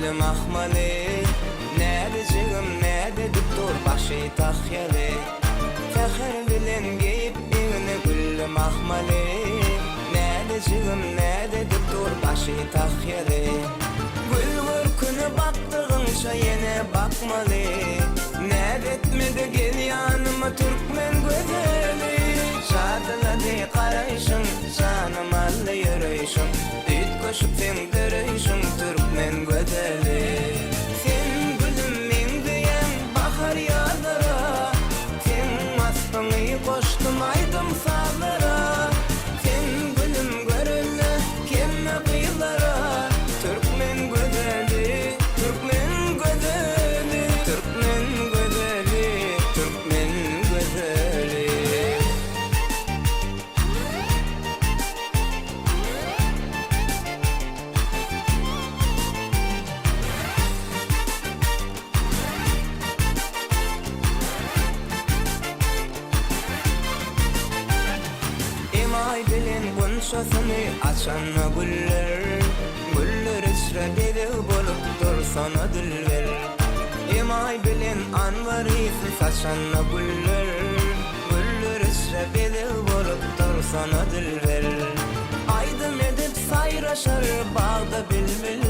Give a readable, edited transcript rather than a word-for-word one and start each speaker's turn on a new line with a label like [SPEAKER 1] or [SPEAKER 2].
[SPEAKER 1] gülüm ahmalı. Näde jigim näde doktor başı tahyali. Fahar bilen geyip eňine gülüm ahmalı. Näde jigim näde doktor başı tahyali. Gülgür küni baktığınça yine bakmalı. Näde etmedi gel yanıma Türkmen güzeli. Şadyladı qarayşın, canım allı yürüyüşün. Düt koşup sen dörüyüşün Türkmen güzeli. Sen gülüm men diyen bahar yağdara. Sen aspını koştum aydım sağlara. Sen gülüm görülle kemme kıyılara. Türkmen güzeli, Türkmen güzeli, Türkmen güzeli, Türkmen güzeli. Emay bilen bunşasını açanna güller. Güller içre beli bolup dursana dilver. Emay bilen anvarisi saçanna güller. Güller içre beli bolup dursana dilver. Aydın edip sayraşar bağda bilmeli.